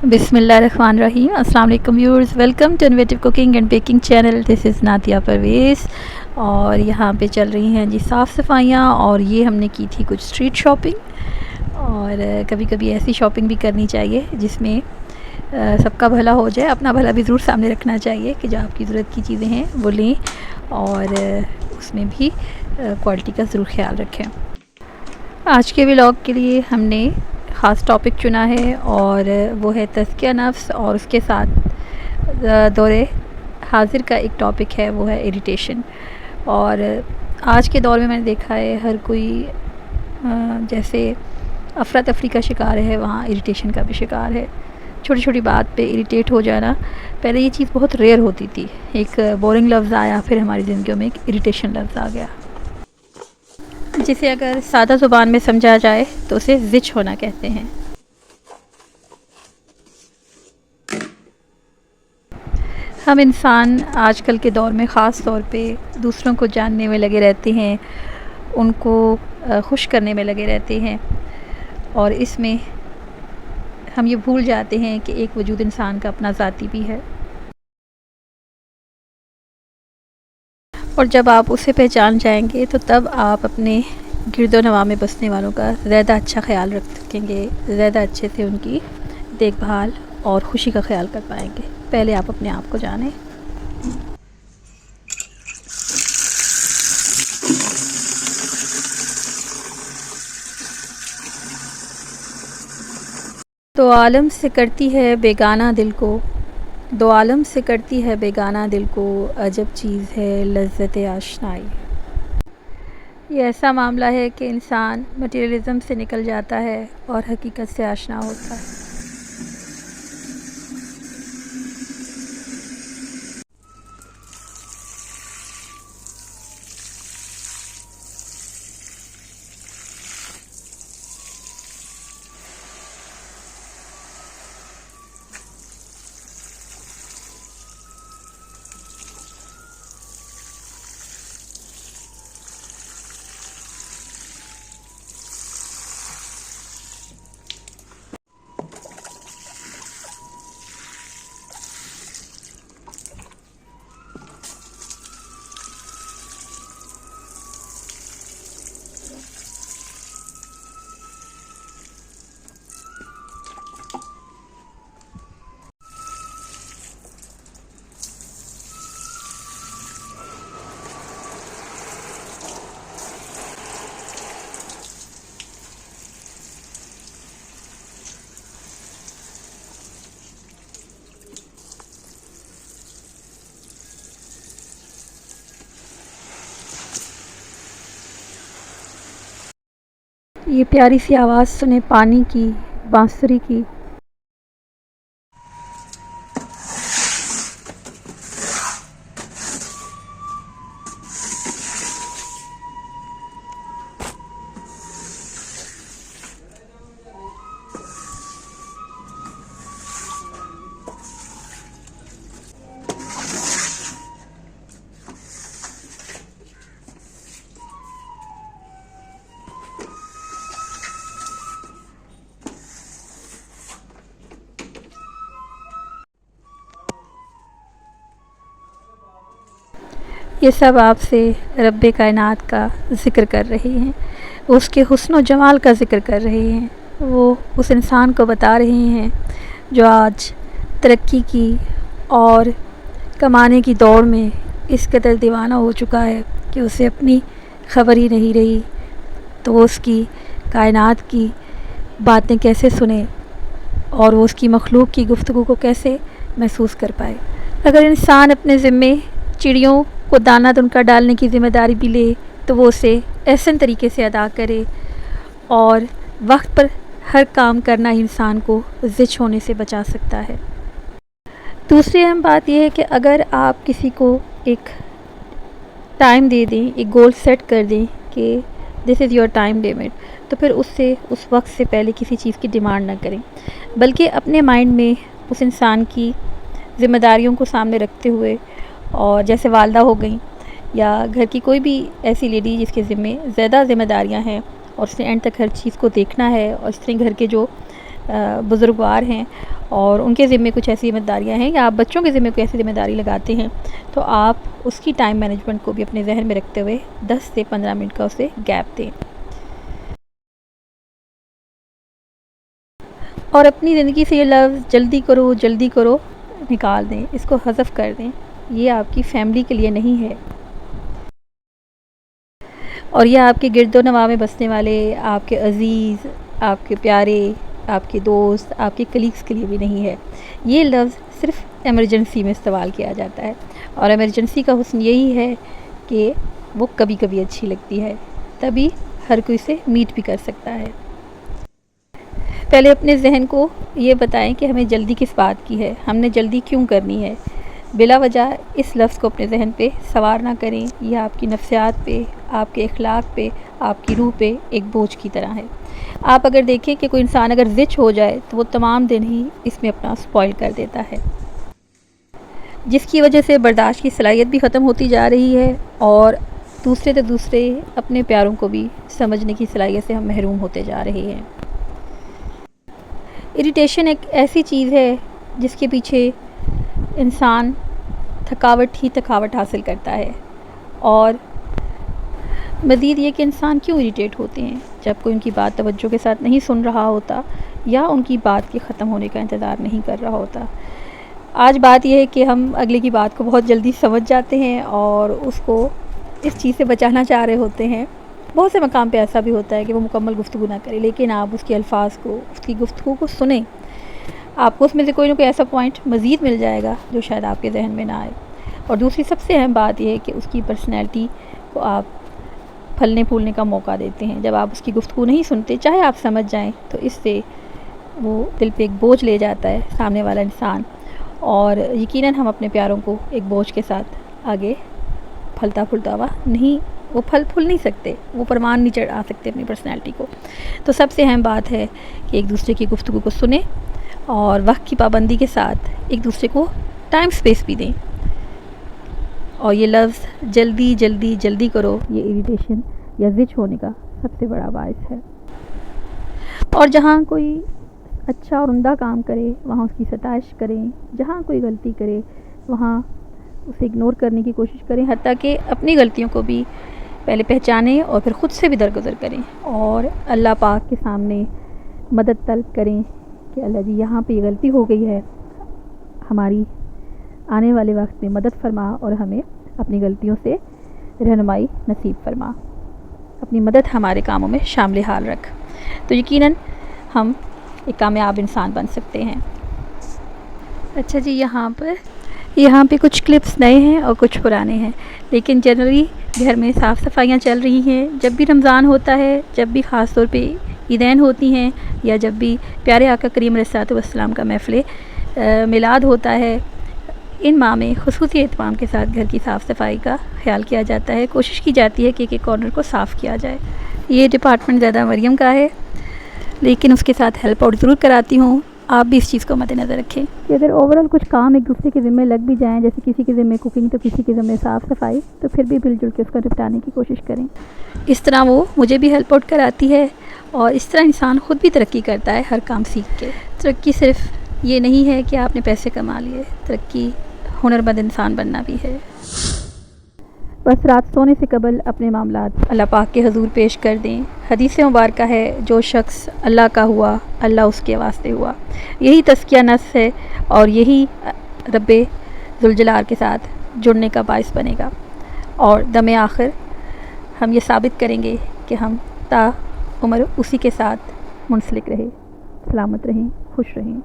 بسم اللہ الرحمن الرحیم. السلام علیکم viewers, welcome to innovative cooking and baking channel. This is Natiya Parvez. اور یہاں پہ چل رہی ہیں جی صاف صفائیاں, اور یہ ہم نے کی تھی کچھ اسٹریٹ شاپنگ. اور کبھی کبھی ایسی شاپنگ بھی کرنی چاہیے جس میں سب کا بھلا ہو جائے. اپنا بھلا بھی ضرور سامنے رکھنا چاہیے کہ جو آپ کی ضرورت کی چیزیں ہیں وہ لیں, اور اس میں بھی کوالٹی کا ضرور خیال رکھیں. آج کے ولاگ کے لیے ہم نے خاص ٹاپک چنا ہے, اور وہ ہے تزکیہ نفس, اور اس کے ساتھ دور حاضر کا ایک ٹاپک ہے وہ ہے اریٹیشن. اور آج کے دور میں نے دیکھا ہے ہر کوئی جیسے افراتفری کا شکار ہے, وہاں اریٹیشن کا بھی شکار ہے. چھوٹی چھوٹی بات پہ اریٹیٹ ہو جانا, پہلے یہ چیز بہت ریئر ہوتی تھی. ایک بورنگ لفظ آیا, پھر ہماری زندگیوں میں ایک اریٹیشن لفظ آ گیا, جسے اگر سادہ زبان میں سمجھا جائے تو اسے زچ ہونا کہتے ہیں. ہم انسان آج کل کے دور میں خاص طور پہ دوسروں کو جاننے میں لگے رہتے ہیں, ان کو خوش کرنے میں لگے رہتے ہیں, اور اس میں ہم یہ بھول جاتے ہیں کہ ایک وجود انسان کا اپنا ذاتی بھی ہے. اور جب آپ اسے پہچان جائیں گے تو تب آپ اپنے گرد و نواح میں بسنے والوں کا زیادہ اچھا خیال رکھ سکیں گے, زیادہ اچھے سے ان کی دیکھ بھال اور خوشی کا خیال کر پائیں گے. پہلے آپ اپنے آپ کو جانیں. دو عالم سے کرتی ہے بیگانہ دل کو, دو عالم سے کرتی ہے بیگانہ دل کو, عجب چیز ہے لذت آشنائی. یہ ایسا معاملہ ہے کہ انسان مٹیریلزم سے نکل جاتا ہے اور حقیقت سے آشنا ہوتا ہے. یہ پیاری سی آواز سنیں پانی کی, بانسری کی. یہ سب آپ سے رب کائنات کا ذکر کر رہے ہیں, اس کے حسن و جمال کا ذکر کر رہے ہیں. وہ اس انسان کو بتا رہے ہیں جو آج ترقی کی اور کمانے کی دوڑ میں اس قدر دیوانہ ہو چکا ہے کہ اسے اپنی خبر ہی نہیں رہی, تو وہ اس کی کائنات کی باتیں کیسے سنے اور وہ اس کی مخلوق کی گفتگو کو کیسے محسوس کر پائے. اگر انسان اپنے ذمے چڑیوں کو دانہ ان کا ڈالنے کی ذمہ داری بھی لے تو وہ اسے احسن طریقے سے ادا کرے, اور وقت پر ہر کام کرنا ہی انسان کو زچ ہونے سے بچا سکتا ہے. دوسری اہم بات یہ ہے کہ اگر آپ کسی کو ایک ٹائم دے دیں, ایک گول سیٹ کر دیں کہ دس از یور ٹائم لمٹ, تو پھر اس سے اس وقت سے پہلے کسی چیز کی ڈیمانڈ نہ کریں, بلکہ اپنے مائنڈ میں اس انسان کی ذمہ داریوں کو سامنے رکھتے ہوئے, اور جیسے والدہ ہو گئیں یا گھر کی کوئی بھی ایسی لیڈی جس کے زیادہ ذمہ داریاں ہیں اور اس نے اینڈ تک ہر چیز کو دیکھنا ہے, اور اس طرح گھر کے جو بزرگوار ہیں اور ان کے ذمے کچھ ایسی ذمہ داریاں ہیں یا آپ بچوں کے ذمے کوئی ایسی ذمہ داری لگاتے ہیں تو آپ اس کی ٹائم مینجمنٹ کو بھی اپنے ذہن میں رکھتے ہوئے 10 سے 15 منٹ کا اسے گیپ دیں، اور اپنی زندگی سے یہ لفظ جلدی کرو نکال دیں، اس کو حذف کر دیں۔ یہ آپ کی فیملی کے لیے نہیں ہے، اور یہ آپ کے گرد و نواح میں بسنے والے آپ کے عزیز، آپ کے پیارے، آپ کے دوست، آپ کے کلیگس کے لیے بھی نہیں ہے۔ یہ لفظ صرف ایمرجنسی میں استعمال کیا جاتا ہے، اور ایمرجنسی کا حسن یہی ہے کہ وہ کبھی کبھی اچھی لگتی ہے، تبھی ہر کوئی سے میٹ بھی کر سکتا ہے۔ پہلے اپنے ذہن کو یہ بتائیں کہ ہمیں جلدی کس بات کی ہے، ہم نے جلدی کیوں کرنی ہے۔ بلا وجہ اس لفظ کو اپنے ذہن پہ سوار نہ کریں، یہ آپ کی نفسیات پہ، آپ کے اخلاق پہ، آپ کی روح پہ ایک بوجھ کی طرح ہے۔ آپ اگر دیکھیں کہ کوئی انسان اگر زچ ہو جائے تو وہ تمام دن ہی اس میں اپنا سپوائل کر دیتا ہے، جس کی وجہ سے برداشت کی صلاحیت بھی ختم ہوتی جا رہی ہے، اور دوسرے اپنے پیاروں کو بھی سمجھنے کی صلاحیت سے ہم محروم ہوتے جا رہے ہیں۔ اریٹیشن ایک ایسی چیز ہے جس کے پیچھے انسان تھکاوٹ حاصل کرتا ہے، اور مزید یہ کہ انسان کیوں اریٹیٹ ہوتے ہیں جب کوئی ان کی بات توجہ کے ساتھ نہیں سن رہا ہوتا یا ان کی بات کے ختم ہونے کا انتظار نہیں کر رہا ہوتا۔ آج بات یہ ہے کہ ہم اگلے کی بات کو بہت جلدی سمجھ جاتے ہیں اور اس کو اس چیز سے بچانا چاہ رہے ہوتے ہیں۔ بہت سے مقام پہ ایسا بھی ہوتا ہے کہ وہ مکمل گفتگو نہ کرے، لیکن آپ اس کے الفاظ کو، اس کی گفتگو کو سنیں، آپ کو اس میں سے کوئی نہ کوئی ایسا پوائنٹ مزید مل جائے گا جو شاید آپ کے ذہن میں نہ آئے۔ اور دوسری سب سے اہم بات یہ ہے کہ اس کی پرسنالٹی کو آپ پھلنے پھولنے کا موقع دیتے ہیں۔ جب آپ اس کی گفتگو نہیں سنتے، چاہے آپ سمجھ جائیں، تو اس سے وہ دل پہ ایک بوجھ لے جاتا ہے سامنے والا انسان، اور یقیناً ہم اپنے پیاروں کو ایک بوجھ کے ساتھ آگے پھلتا پھولتا ہوا نہیں، وہ پھول نہیں سکتے، وہ پروان نہیں چڑھا سکتے اپنی پرسنالٹی کو۔ تو سب سے اہم بات ہے کہ ایک دوسرے کی گفتگو کو سنیں اور وقت کی پابندی کے ساتھ ایک دوسرے کو ٹائم سپیس بھی دیں۔ اور یہ لفظ جلدی کرو، یہ اریٹیشن یا زچ ہونے کا سب سے بڑا باعث ہے۔ اور جہاں کوئی اچھا اور عمدہ کام کرے وہاں اس کی ستائش کریں، جہاں کوئی غلطی کرے وہاں اسے اگنور کرنے کی کوشش کریں، حتیٰ کہ اپنی غلطیوں کو بھی پہلے پہچانیں اور پھر خود سے بھی درگزر کریں، اور اللہ پاک کے سامنے مدد طلب کریں کہ اللہ جی یہاں پہ یہ غلطی ہو گئی ہے، ہماری آنے والے وقت میں مدد فرما اور ہمیں اپنی غلطیوں سے رہنمائی نصیب فرما، اپنی مدد ہمارے کاموں میں شامل حال رکھ، تو یقیناً ہم ایک کامیاب انسان بن سکتے ہیں۔ اچھا جی، یہاں پہ کچھ کلپس نئے ہیں اور کچھ پرانے ہیں، لیکن جنرلی گھر میں صاف صفائیاں چل رہی ہیں۔ جب بھی رمضان ہوتا ہے، جب بھی خاص طور پہ عیدین ہوتی ہیں، یا جب بھی پیارے آقا کریم علیہ الصلوۃ والسلام کا محفل میلاد ہوتا ہے، ان ماہ میں خصوصی اہتمام کے ساتھ گھر کی صاف صفائی کا خیال کیا جاتا ہے، کوشش کی جاتی ہے کہ ایک کارنر کو صاف کیا جائے۔ یہ ڈپارٹمنٹ زیادہ مریم کا ہے، لیکن اس کے ساتھ ہیلپ آؤٹ ضرور کراتی ہوں، آپ بھی اس چیز کو مد نظر رکھیں کہ اگر اوورآل کچھ کام ایک دوسرے کے ذمے لگ بھی جائیں، جیسے کسی کے ذمے کوکنگ تو کسی کے ذمے صاف صفائی، تو پھر بھی مل جل کے اس کو نپٹانے کی کوشش کریں۔ اس طرح وہ مجھے بھی ہیلپ آؤٹ کراتی ہے، اور اس طرح انسان خود بھی ترقی کرتا ہے ہر کام سیکھ کے۔ ترقی صرف یہ نہیں ہے کہ آپ نے پیسے کما لیے، ترقی ہنرمند انسان بننا بھی ہے۔ بس رات سونے سے قبل اپنے معاملات اللہ پاک کے حضور پیش کر دیں۔ حدیث مبارکہ ہے، جو شخص اللہ کا ہوا اللہ اس کے واسطے ہوا۔ یہی تزکیہ نفس ہے، اور یہی رب ذوالجلال کے ساتھ جڑنے کا باعث بنے گا، اور دم آخر ہم یہ ثابت کریں گے کہ ہم تا عمر اسی کے ساتھ منسلک رہے، سلامت رہیں، خوش رہیں۔